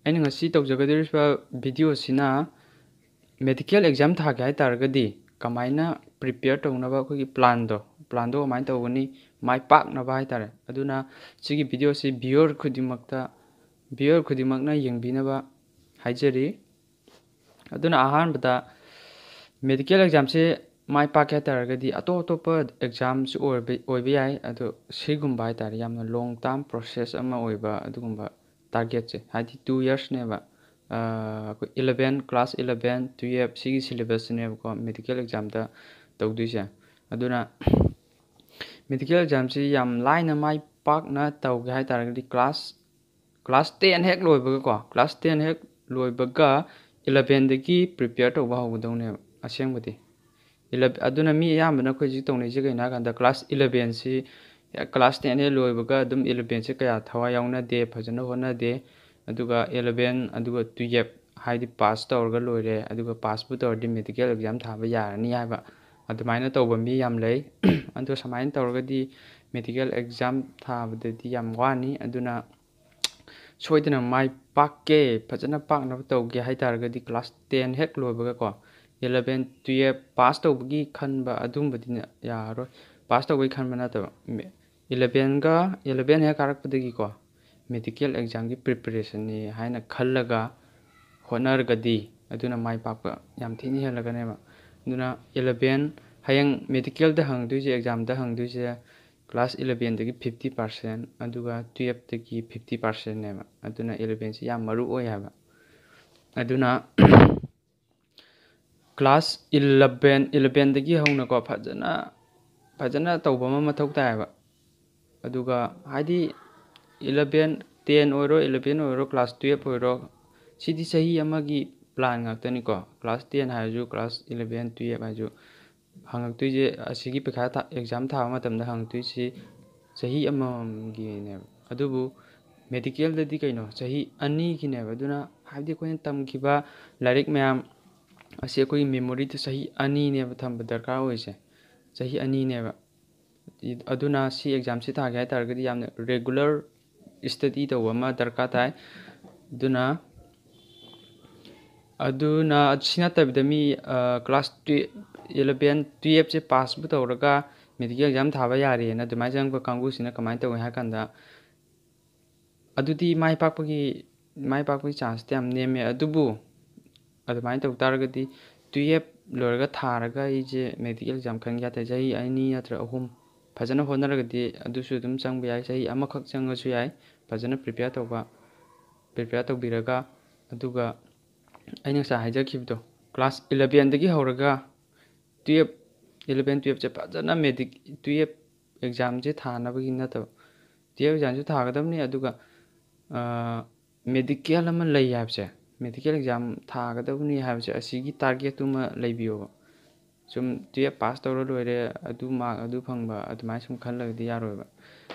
ꯑꯩꯅ ꯉꯁꯤ ꯇꯧꯖꯒꯗꯧꯔꯤꯕ ꯚꯤꯗꯤꯑꯣꯁꯤꯅ medical exam ꯊꯥꯒꯦ ꯍꯥꯏꯇꯥꯔꯒꯗꯤ ꯀꯃꯥꯏꯅ ꯄ꯭ꯔꯤꯄꯦꯌꯔ ꯇꯧꯅꯕ ꯑꯩꯈꯣꯏꯒꯤ ꯄ꯭ꯂꯥꯟꯗꯣ ꯀꯃꯥꯏꯅ ꯇꯧꯒꯅꯤ ꯃꯥꯏ ꯄꯥꯛꯅꯕ ꯍꯥꯏꯇꯥꯔꯦ ꯑꯗꯨꯅ ꯁꯤꯒꯤ ꯚꯤꯗꯤꯑꯣꯁꯤ ꯚꯤꯌꯔ ꯈꯨꯗꯤꯡꯃꯛꯅ ꯌꯦꯡꯕꯤꯅꯕ ꯍꯥꯏꯖꯔꯤ ꯑꯗꯨꯅ ꯑꯍꯥꯟꯕꯗ ꯃꯦꯗꯤꯀꯦꯜ ꯑꯦꯛꯖꯥꯝꯁꯦ ꯃꯥꯏ ꯄꯥꯛꯀꯦ ꯍꯥꯏꯇꯥꯔꯒꯗꯤ ꯑꯇꯣꯞꯄ ꯑꯦꯛꯖꯥꯝꯁꯨ ꯑꯣꯏꯕ ꯌꯥꯏ ꯑꯗꯣ ꯁꯤꯒꯨꯝꯕ ꯍꯥꯏꯇꯥꯔꯦ ꯌꯥꯝꯅ ꯂꯣꯡ ꯇꯥꯔꯝ ꯄ꯭ꯔꯣꯁꯦꯁ ꯑꯃ ꯑꯣꯏꯕ ꯑꯗꯨꯒꯨꯝꯕ ꯇꯥꯔꯒꯦꯠꯁꯦ ꯍꯥꯏꯗꯤ 2 yearsꯅꯦꯕ ꯑꯩꯈꯣꯏ ꯀ꯭ꯂꯥꯁ 11 12 ꯁꯤꯒꯤ ꯁꯤꯂꯦꯕꯁꯁꯤꯅꯦꯕꯀꯣ ꯃꯦꯗꯤꯀꯦꯜ ꯑꯦꯛꯖꯥꯝꯗ ꯇꯧꯗꯣꯏꯁꯦ ꯑꯗꯨꯅ ꯃꯦꯗꯤꯀꯦꯜ ꯑꯦꯛꯖꯥꯝꯁꯤ ꯌꯥꯝ ꯂꯥꯏꯅ ꯃꯥꯏ ꯄꯥꯛꯅ ꯇꯧꯒꯦ ꯍꯥꯏꯇꯥꯔꯒꯗꯤ ꯀ꯭ꯂꯥꯁ 10 ꯍꯦꯛ ꯂꯣꯏꯕꯒꯀꯣ ꯀ꯭ꯂꯥꯁ 10 ꯍꯦꯛ ꯂꯣꯏꯕꯒ 11ꯗꯒꯤ ꯄ꯭ꯔꯤꯄꯦꯌꯔ ꯇꯧꯕ ꯍꯧꯒꯗꯧꯅꯦꯕ ꯑꯁꯦꯡꯕꯗꯤ ꯑꯗꯨꯅ ꯃꯤ ꯑꯌꯥꯝꯕꯅ ꯑꯩꯈꯣꯏ ꯍꯧꯖꯤꯛ ꯇꯧꯅꯩꯁꯦ ꯀꯩꯅꯣ ꯍꯥꯏꯀꯥꯟꯗ ꯀ꯭ꯂꯥꯁ 11ꯁꯤ ꯀ꯭ꯂꯥꯁ 10 ꯍꯦꯛ ꯂꯣꯏꯕꯒ ꯑꯗꯨꯝ 11ꯁꯦ ꯀꯌꯥ ꯊꯋꯥꯏ ꯌꯥꯎꯅꯗꯦ ꯐꯖꯅ ꯍꯣꯠꯅꯗꯦ ꯑꯗꯨꯒ 11 ꯑꯗꯨꯒ 12 ꯍꯥꯏꯗꯤ ꯄꯥꯁ ꯇꯧꯔꯒ ꯂꯣꯏꯔꯦ ꯑꯗꯨꯒ ꯄꯥꯁꯄꯨ ꯇꯧꯔꯗꯤ ꯃꯦꯗꯤꯀꯦꯜ ꯑꯦꯛꯖꯥꯝ ꯊꯥꯕ ꯌꯥꯔꯅꯤ ꯍꯥꯏꯕ ꯑꯗꯨꯃꯥꯏꯅ ꯇꯧꯕ ꯃꯤ ꯌꯥꯝ ꯂꯩ ꯑꯗꯣ ꯁꯨꯃꯥꯏꯅ ꯇꯧꯔꯒꯗꯤ ꯃꯦꯗꯤꯀꯦꯜ ꯑꯦꯛꯖꯥꯝ ꯊꯥꯕꯗꯗꯤ ꯌꯥꯝ ꯋꯥꯅꯤ ꯑꯗꯨꯅ ꯁꯣꯏꯗꯅ ꯃꯥꯏ ꯄꯥꯛꯀꯦ ꯐꯖꯅ ꯄꯥꯛꯅꯕ ꯇꯧꯒꯦ ꯍꯥꯏꯇꯥꯔꯒꯗꯤ ꯀ꯭ꯂꯥꯁ 10 ꯍꯦꯛ ꯂꯣꯏꯕꯒꯀꯣ 11 12 ꯄꯥꯁ ꯇꯧꯕꯒꯤ ꯈꯟꯕ ꯑꯗꯨꯝꯕꯗꯤ ꯌꯥꯔꯔꯣꯏ ꯄꯥꯁ ꯇꯧꯕꯒꯤ ꯈꯟꯕ ꯅꯠꯇꯕ 11 ꯍꯦꯛ ꯀꯥꯔꯛꯄꯗꯒꯤꯀꯣ ꯃꯦꯗꯤꯀꯦꯜ ꯑꯦꯛꯖꯥꯝꯒꯤ ꯄ꯭ꯔꯤꯄꯦꯔꯦꯁꯟꯅꯤ ꯍꯥꯏꯅ ꯈꯜꯂꯒ ꯍꯣꯠꯅꯔꯒꯗꯤ ꯑꯗꯨꯅ ꯃꯥꯏ ꯄꯥꯛꯄ ꯌꯥꯝ ꯊꯤꯅ ꯍꯦꯜꯂꯛꯀꯅꯦꯕ ꯑꯗꯨꯅ 11 ꯍꯌꯦꯡ ꯃꯦꯗꯤꯀꯦꯜꯗ ꯍꯪꯗꯣꯏꯁꯦ ꯑꯦꯛꯖꯥꯝꯗ ꯍꯪꯗꯣꯏꯁꯦ ꯀ꯭ꯂꯥꯁ 11ꯗꯒꯤ 50% ꯑꯗꯨꯒ 12ꯗꯒꯤ 50%ꯅꯦꯕ ꯑꯗꯨꯅ 11ꯁꯤ ꯌꯥꯝ ꯃꯔꯨ ꯑꯣꯏ ꯍꯥꯏꯕ ꯑꯗꯨꯅ ꯀ꯭ꯂꯥꯁ 11ꯗꯒꯤ ꯍꯧꯅꯀꯣ ꯐꯖꯅ ꯇꯧꯕ ꯑꯃ ꯃꯊꯧ ꯇꯥꯏꯌꯦꯕ ꯑꯗꯨꯒ ꯍꯥꯏꯗꯤ 11 10 ꯑꯣꯏꯔꯣ 11 ꯑꯣꯏꯔꯣ ꯀ꯭ꯂꯥꯁ 12 ꯑꯣꯏꯔో ꯁꯤꯗꯤ ꯆꯍꯤ ꯑꯃꯒꯤ ꯄ꯭ꯂꯥꯟ ꯉꯥꯛꯇꯅꯤꯀꯣ ꯀ꯭ꯂꯥꯁ 10 ꯍꯥꯏꯔꯁꯨ ꯀ꯭ꯂꯥꯁ 11 12 ꯍꯥꯏꯔꯁꯨ ꯍꯪꯉꯛꯇꯣꯏꯁꯦ ꯑꯁꯤꯒꯤ ꯑꯦꯛꯖꯥꯝ ꯊꯥꯕ ꯃꯇꯝꯗ ꯍꯪꯉꯛꯇꯣꯏꯁꯤ ꯆꯍꯤ ꯑꯃꯃꯝꯒꯤꯅꯦꯕ ꯑꯗꯨꯕꯨ ꯃꯦꯗꯤꯀꯦꯜꯗꯗꯤ ꯀꯩꯅꯣ ꯆꯍꯤ 2ꯒꯤꯅꯦꯕ ꯑꯗꯨꯅ ꯍꯥꯏꯕꯗꯤ ꯑꯩꯈꯣꯏꯅ ꯇꯝꯈꯤꯕ ꯂꯥꯏꯔꯤꯛ ꯃꯌꯥꯝ ꯑꯁꯤ ꯑꯩꯈꯣꯏꯒꯤ ꯃꯦꯃꯣꯔꯤꯗ ꯆꯍꯤ 2ꯅꯦꯕ ꯊꯝꯕ ꯗꯔꯀꯥꯔ ꯑꯣꯏꯁꯦ ꯆꯍꯤ 2ꯅꯦꯕ ꯑꯗꯨꯅ ꯁꯤ ꯑꯦꯛꯖꯥꯝꯁꯤ ꯊꯥꯒꯦ ꯍꯥꯏꯇꯥꯔꯒꯗꯤ ꯌꯥꯝꯅ ꯔꯦꯒꯨꯂꯔ ꯏꯁꯇꯗꯤ ꯇꯧꯕ ꯑꯃ ꯗꯔꯀꯥꯔ ꯇꯥꯏ ꯑꯗꯨꯅ ꯁꯤ ꯅꯠꯇꯕꯤꯗ ꯃꯤ ꯀ꯭ꯂꯥꯁ 11 12ꯁꯦ ꯄꯥꯁꯕꯨ ꯇꯧꯔꯒ ꯃꯦꯗꯤꯀꯦꯜ ꯑꯦꯛꯖꯥꯝ ꯊꯥꯕ ꯌꯥꯔꯦꯅ ꯑꯗꯨꯃꯥꯏꯅ ꯆꯪꯕ ꯀꯥꯡꯕꯨꯁꯤꯅ ꯀꯃꯥꯏꯅ ꯇꯧꯏ ꯍꯥꯏ ꯀꯥꯟꯗ ꯑꯗꯨꯗꯤ ꯃꯥꯏ ꯄꯥꯛꯄꯒꯤ ꯆꯥꯟꯁꯇꯤ ꯌꯥꯝ ꯅꯦꯝꯃꯦ ꯑꯗꯨꯕꯨ ꯑꯗꯨꯃꯥꯏꯅ ꯇꯧ ꯇꯥꯔꯒꯗꯤ 12 ꯂꯣꯏꯔꯒ ꯊꯥꯔꯒ ꯑꯩꯁꯦ ꯃꯦꯗꯤꯀꯦꯜ ꯑꯦꯛꯖꯥꯝ ꯈꯟꯒꯦ ꯍꯥꯏꯇꯥꯔꯦ ꯆꯍꯤ 2 ꯅꯠꯇ꯭ꯔꯒ 3 ꯐꯖꯅ ꯍꯣꯠꯅꯔꯒꯗꯤ ꯑꯗꯨꯁꯨ ꯑꯗꯨꯝ ꯆꯪꯕ ꯌꯥꯏ ꯆꯍꯤ ꯑꯃꯈꯛ ꯆꯪꯉꯁꯨꯌꯥꯏ ꯐꯖꯅ ꯄ꯭ꯔꯤꯄꯦꯌꯔ ꯇꯧꯕꯤꯔꯒ ꯑꯗꯨꯒ ꯑꯩꯅ ꯉꯁꯥꯏ ꯍꯥꯏꯖꯈꯤꯕꯗꯣ ꯀ꯭ꯂꯥꯁ 11ꯗꯒꯤ ꯍꯧꯔꯒ 11 12ꯁꯦ ꯐꯖꯅ 12 ꯑꯦꯛꯖꯥꯝꯁꯦ ꯊꯥꯅꯕꯒꯤ ꯅꯠꯇꯕ 12 ꯑꯦꯛꯖꯥꯝꯁꯨ ꯊꯥꯒꯗꯕꯅꯤ ꯑꯗꯨꯒ ꯃꯦꯗꯤꯀꯦꯜ ꯑꯃ ꯂꯩ ꯍꯥꯏꯕꯁꯦ ꯃꯦꯗꯤꯀꯦꯜ ꯑꯦꯛꯖꯥꯝ ꯊꯥꯒꯗꯕꯅꯤ ꯍꯥꯏꯕꯁꯦ ꯑꯁꯤꯒꯤ ꯇꯥꯔꯒꯦꯠꯇꯨꯃ ꯂꯩꯕꯤꯌꯣꯕ ꯁꯨꯝ 12 ꯄꯥꯁ ꯇꯧꯔ ꯂꯣꯏꯔꯦ ꯑꯗꯨ ꯃꯥꯔꯛ ꯑꯗꯨ ꯐꯪꯕ ꯑꯗꯨꯃꯥꯏꯅ ꯁꯨꯝ ꯈꯜꯂꯒꯗꯤ ꯌꯥꯔꯣꯏꯕ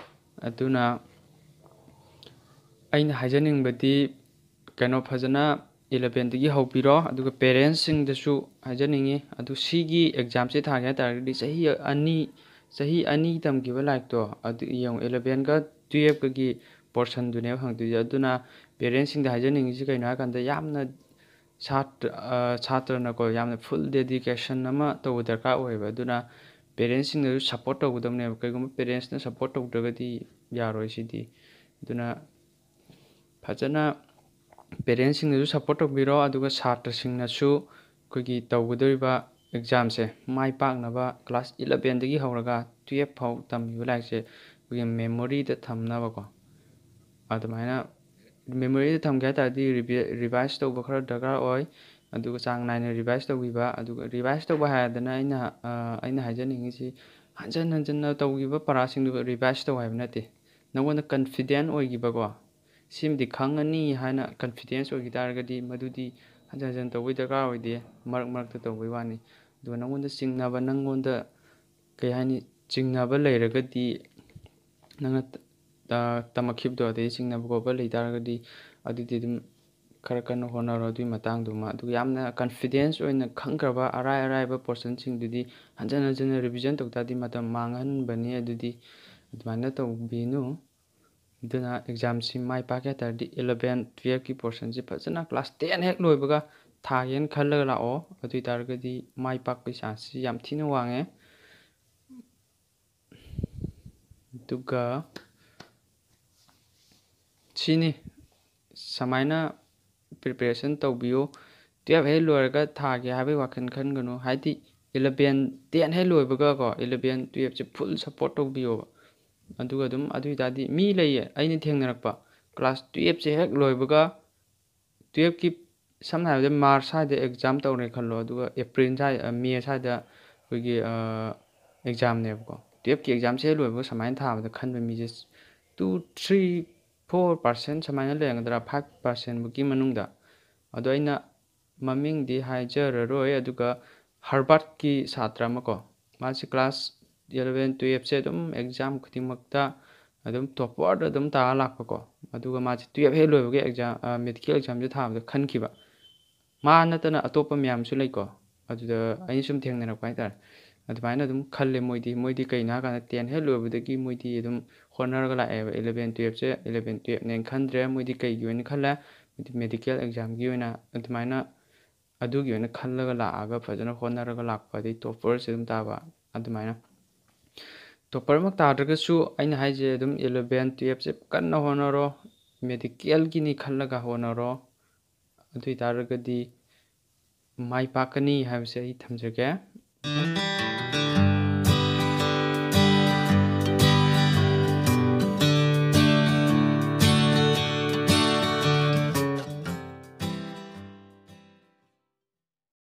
ꯑꯗꯨꯅ ꯑꯩꯅ ꯍꯥꯏꯖꯅꯤꯡꯕꯗꯤ ꯀꯩꯅꯣ ꯐꯖꯅ 11ꯗꯒꯤ ꯍꯧꯕꯤꯔꯣ ꯑꯗꯨꯒ ꯄꯦꯔꯦꯟꯁꯁꯤꯡꯗꯁꯨ ꯍꯥꯏꯖꯅꯤꯡꯉꯤ ꯑꯗꯨ ꯁꯤꯒꯤ ꯑꯦꯛꯖꯥꯝꯁꯦ ꯊꯥꯒꯦ ꯍꯥꯏꯇꯥꯔꯒꯗꯤ ꯆꯍꯤ 2 ꯇꯝꯈꯤꯕ ꯂꯥꯏꯔꯤꯛꯇꯣ ꯑꯗꯨ ꯌꯦꯡꯉꯨ 11ꯒ 12ꯒꯒꯤ ꯄꯣꯔꯁꯟꯗꯨꯅꯦꯕ ꯍꯪꯗꯣꯏꯁꯦ ꯑꯗꯨꯅ ꯄꯦꯔꯦꯟꯁꯁꯤꯡꯗ ꯍꯥꯏꯖꯅꯤꯡꯉꯤꯁꯤ ꯀꯩꯅꯣ ꯍꯥꯏꯔꯀꯥꯟꯗ ꯌꯥꯝꯅ ꯁꯥꯇ꯭ꯔꯅꯀꯣ ꯌꯥꯝꯅ ꯐꯨꯜ ꯗꯦꯗꯤꯀꯦꯁꯟ ꯑꯃ ꯇꯧꯕ ꯗꯔꯀꯥꯔ ꯑꯣꯏꯌꯦꯕ ꯑꯗꯨꯅ ꯄꯦꯔꯦꯟꯁꯁꯤꯡꯅꯁꯨ ꯁꯞꯄꯣꯔꯠ ꯇꯧꯒꯗꯕꯅꯦꯕ ꯀꯩꯒꯨꯝꯕ ꯄꯦꯔꯦꯟꯁꯅ ꯁꯞꯄꯣꯔꯠ ꯇꯧꯗ꯭ꯔꯒꯗꯤ ꯌꯥꯔꯣꯏ ꯁꯤꯗꯤ ꯑꯗꯨꯅ ꯐꯖꯅ ꯄꯦꯔꯦꯟꯁꯁꯤꯡꯅꯁꯨ ꯁꯞꯄꯣꯔꯠ ꯇꯧꯕꯤꯔꯣ ꯑꯗꯨꯒ ꯁꯥꯇ꯭ꯔꯁꯤꯡꯅꯁꯨ ꯑꯩꯈꯣꯏꯒꯤ ꯇꯧꯒꯗꯧꯔꯤꯕ ꯑꯦꯛꯖꯥꯝꯁꯦ ꯃꯥꯏ ꯄꯥꯛꯅꯕ ꯀ꯭ꯂꯥꯁ 11ꯗꯒꯤ ꯍꯧꯔꯒ 12 ꯐꯥꯎ ꯇꯝꯃꯤꯕ ꯂꯥꯏꯔꯤꯛꯁꯦ ꯑꯩꯈꯣꯏꯒꯤ ꯃꯦꯃꯣꯔꯤꯗ ꯊꯝꯅꯕꯀꯣ ꯑꯗꯨꯃꯥꯏꯅ ꯃꯦꯃꯣꯔꯤꯗ ꯊꯝꯒꯦ ꯍꯥꯏ ꯇꯥꯔꯗꯤ ꯔꯤꯚꯥꯏꯁ ꯇꯧꯕ ꯈꯔ ꯗꯔꯀꯥꯔ ꯑꯣꯏ ꯑꯗꯨꯒ ꯆꯥꯡ ꯅꯥꯏꯅ ꯔꯤꯚꯥꯏꯁ ꯇꯧꯕꯤꯕ ꯑꯗꯨꯒ ꯔꯤꯚꯥꯏꯁ ꯇꯧꯕ ꯍꯥꯏꯔꯗꯅ ꯑꯩꯅ ꯍꯥꯏꯖꯅꯤꯡꯉꯤꯁꯤ ꯍꯟꯖꯟꯅ ꯇꯧꯈꯤꯕ ꯄꯔꯥꯁꯤꯡꯗꯨ ꯔꯤꯚꯥꯏꯁ ꯇꯧ ꯍꯥꯏꯕ ꯅꯠꯇꯦ ꯅꯪꯉꯣꯟꯗ ꯀꯟꯐꯤꯗꯦꯟ ꯑꯣꯏꯈꯤꯕꯀꯣ ꯁꯤꯃꯗꯤ ꯈꯪꯉꯅꯤ ꯍꯥꯏꯅ ꯀꯟꯐꯤꯗꯦꯟꯁ ꯑꯣꯏꯈꯤ ꯇꯥꯔꯒꯗꯤ ꯃꯗꯨꯗꯤ ꯍꯟꯖꯟ ꯇꯧꯕꯩ ꯗꯔꯀꯥꯔ ꯑꯣꯏꯗꯦ ꯃꯔꯛꯇ ꯇꯧꯕꯩ ꯋꯥꯅꯤ ꯑꯗꯨꯒ ꯅꯪꯉꯣꯟꯗꯀꯩ ꯍꯥꯏꯅꯤ ꯆꯤꯡꯅꯕ ꯂꯩꯔꯒꯗꯤ ꯅꯪꯅ ꯇꯝꯃꯛꯈꯤꯕꯗꯣ ꯑꯗꯩ ꯆꯤꯡꯅꯕ ꯈꯣꯠꯄ ꯂꯩ ꯇꯥꯔꯒꯗꯤ ꯑꯗꯨꯗꯤ ꯑꯗꯨꯝ ꯈꯔ ꯀꯟꯅ ꯍꯣꯠꯅꯔꯣ ꯑꯗꯨꯒꯤ ꯃꯇꯥꯡꯗꯨꯃ ꯑꯗꯨꯒ ꯌꯥꯝꯅ ꯀꯟꯐꯤꯗꯦꯟꯁ ꯑꯣꯏꯅ ꯈꯪꯈ꯭ꯔꯕ ꯑꯔꯥꯏꯕ ꯄꯣꯔꯁꯟꯁꯤꯡꯗꯨꯗꯤ ꯍꯟꯖꯟꯅ ꯔꯤꯚꯤꯖꯟ ꯇꯧ ꯇꯥꯔꯗꯤ ꯃꯇꯝ ꯃꯥꯡꯍꯟꯕꯅꯤ ꯑꯗꯨꯗꯤ ꯑꯗꯨꯃꯥꯏꯅ ꯇꯧꯕꯤꯅꯨ ꯑꯗꯨꯅ ꯑꯦꯛꯖꯥꯝꯁꯤ ꯃꯥꯏ ꯄꯥꯛꯀꯦ ꯍꯥꯏꯇꯥꯔꯗꯤ 11 12ꯀꯤ ꯄꯣꯔꯁꯟꯁꯤ ꯐꯖꯅ ꯀ꯭ꯂꯥꯁ 10 ꯍꯦꯛ ꯂꯣꯏꯕꯒ ꯊꯥꯒꯦꯅ ꯈꯜꯂꯒ ꯂꯥꯛꯑꯣ ꯑꯗꯨ ꯑꯣꯏꯇꯥꯔꯒꯗꯤ ꯃꯥꯏ ꯄꯥꯛꯄꯒꯤ ꯆꯥꯟꯁꯁꯤ ꯌꯥꯝ ꯊꯤꯅ ꯋꯥꯡꯉꯦ ꯑꯗꯨꯒ ꯁꯤꯅꯤ ꯁꯨꯃꯥꯏꯅ ꯄ꯭ꯔꯤꯄꯦꯔꯦꯁꯟ ꯇꯧꯕꯤꯌꯨ 12 ꯍꯦꯛ ꯂꯣꯏꯔꯒ ꯊꯥꯒꯦ ꯍꯥꯏꯕꯒꯤ ꯋꯥꯈꯜ ꯈꯟꯒꯅꯨ ꯍꯥꯏꯗꯤ 11 10 ꯍꯦꯛ ꯂꯣꯏꯕꯒꯀꯣ 11 12ꯁꯦ ꯐꯨꯜ ꯁꯞꯄꯣꯔꯠ ꯇꯧꯕꯤꯌꯣꯕ ꯑꯗꯨꯒ ꯑꯗꯨꯝ ꯑꯗꯨ ꯑꯣꯏꯇꯥꯔꯗꯤ ꯃꯤ ꯂꯩꯌꯦ ꯑꯩꯅ ꯊꯦꯡꯅꯔꯛꯄ ꯀ꯭ꯂꯥꯁ 12ꯁꯦ ꯍꯦꯛ ꯂꯣꯏꯕꯒ 12ꯀꯤ ꯁꯝꯅ ꯍꯥꯏꯔꯕꯗ ꯃꯥꯔꯆ ꯁ꯭ꯋꯥꯏꯗ ꯑꯦꯛꯖꯥꯝ ꯇꯧꯔꯦ ꯈꯜꯂꯣ ꯑꯗꯨꯒ ꯑꯦꯄ꯭ꯔꯤꯜ ꯁ꯭ꯋꯥꯏꯗ ꯃꯦ ꯁ꯭ꯋꯥꯏꯗ ꯑꯩꯈꯣꯏꯒꯤ ꯑꯦꯛꯖꯥꯝꯅꯦꯕꯀꯣ 12ꯀꯤ ꯑꯦꯛꯖꯥꯝꯁꯦ ꯍꯦꯛ ꯂꯣꯏꯕꯒ ꯁꯨꯃꯥꯏꯅ ꯊꯥꯕꯗ ꯈꯟꯕ ꯃꯤꯁꯦ 2-3-4% ꯁꯨꯃꯥꯏꯅ ꯂꯩꯔꯝꯒꯗ꯭ꯔꯥ 5%ꯃꯨꯛꯀꯤ ꯃꯅꯨꯡꯗ ꯑꯗꯣ ꯑꯩꯅ ꯃꯃꯤꯡꯗꯤ ꯍꯥꯏꯖꯔꯔꯣꯏ ꯑꯗꯨꯒ ꯍꯥꯔꯕꯥꯔꯠꯀꯤ ꯁꯥꯇ꯭ꯔ ꯑꯃ ꯀꯣ ꯃꯥꯁꯤ ꯀ꯭ꯂꯥꯁ 11 12ꯁꯦ ꯑꯗꯨꯝ ꯑꯦꯛꯖꯥꯝ ꯈꯨꯗꯤꯡꯃꯛꯇ ꯑꯗꯨꯝ ꯇꯣꯞꯄꯔꯗ ꯑꯗꯨꯝ ꯇꯥꯔ ꯂꯥꯛꯄꯀꯣ ꯑꯗꯨꯒ ꯃꯥꯁꯤ 12 ꯍꯦꯛ ꯂꯣꯏꯕꯒꯤ ꯑꯦꯛꯖꯥꯝ ꯃꯦꯗꯤꯀꯦꯜ ꯑꯦꯛꯖꯥꯝꯁꯦ ꯊꯥꯕꯗ ꯈꯟꯈꯤꯕ ꯃꯥ ꯅꯠꯇꯅ ꯑꯇꯣꯞꯄ ꯃꯌꯥꯝꯁꯨ ꯂꯩꯀꯣ ꯑꯗꯨꯗ ꯑꯩꯅ ꯁꯨꯝ ꯊꯦꯡꯅꯔꯛꯄ ꯍꯥꯏꯇꯥꯔꯦ ꯑꯗꯨꯃꯥꯏꯅ ꯑꯗꯨꯝ ꯈꯜꯂꯦ ꯃꯣꯏꯗꯤ ꯀꯩꯅꯣ ꯍꯥꯏꯀꯥꯟꯗ 10 ꯍꯦꯛ ꯂꯣꯏꯕꯗꯒꯤ ꯃꯣꯏꯗꯤ ꯑꯗꯨꯝ ꯍꯣꯠꯅꯔꯒ ꯂꯥꯛꯑꯦꯕ 11 12ꯁꯦ 11 12ꯅꯦꯅ ꯈꯟꯗ꯭ꯔꯦ ꯃꯣꯏꯗꯤ ꯀꯩꯒꯤ ꯑꯣꯏꯅ ꯈꯜꯂꯦ ꯃꯣꯏꯗꯤ ꯃꯦꯗꯤꯀꯦꯜ ꯑꯦꯛꯖꯥꯝꯒꯤ ꯑꯣꯏꯅ ꯑꯗꯨꯃꯥꯏꯅ ꯑꯗꯨꯒꯤ ꯑꯣꯏꯅ ꯈꯜꯂꯒ ꯂꯥꯛꯑꯒ ꯐꯖꯅ ꯍꯣꯠꯅꯔꯒ ꯂꯥꯛꯄ ꯑꯗꯩ ꯇꯣꯞꯄꯔꯁꯦ ꯑꯗꯨꯝ ꯇꯥꯕ ꯑꯗꯨꯃꯥꯏꯅ ꯇꯣꯞꯄꯔꯃꯛ ꯇꯥꯗ꯭ꯔꯒꯁꯨ ꯑꯩꯅ ꯍꯥꯏꯁꯦ ꯑꯗꯨꯝ 11 12ꯁꯦ ꯀꯟꯅ ꯍꯣꯠꯅꯔꯣ ꯃꯦꯗꯤꯀꯦꯜꯒꯤꯅꯤ ꯈꯜꯂꯒ ꯍꯣꯠꯅꯔꯣ ꯑꯗꯨ ꯑꯣꯏꯇꯥꯔꯒꯗꯤ ꯃꯥꯏ ꯄꯥꯛꯀꯅꯤ ꯍꯥꯏꯕꯁꯦ ꯑꯩ ꯊꯝꯖꯒꯦ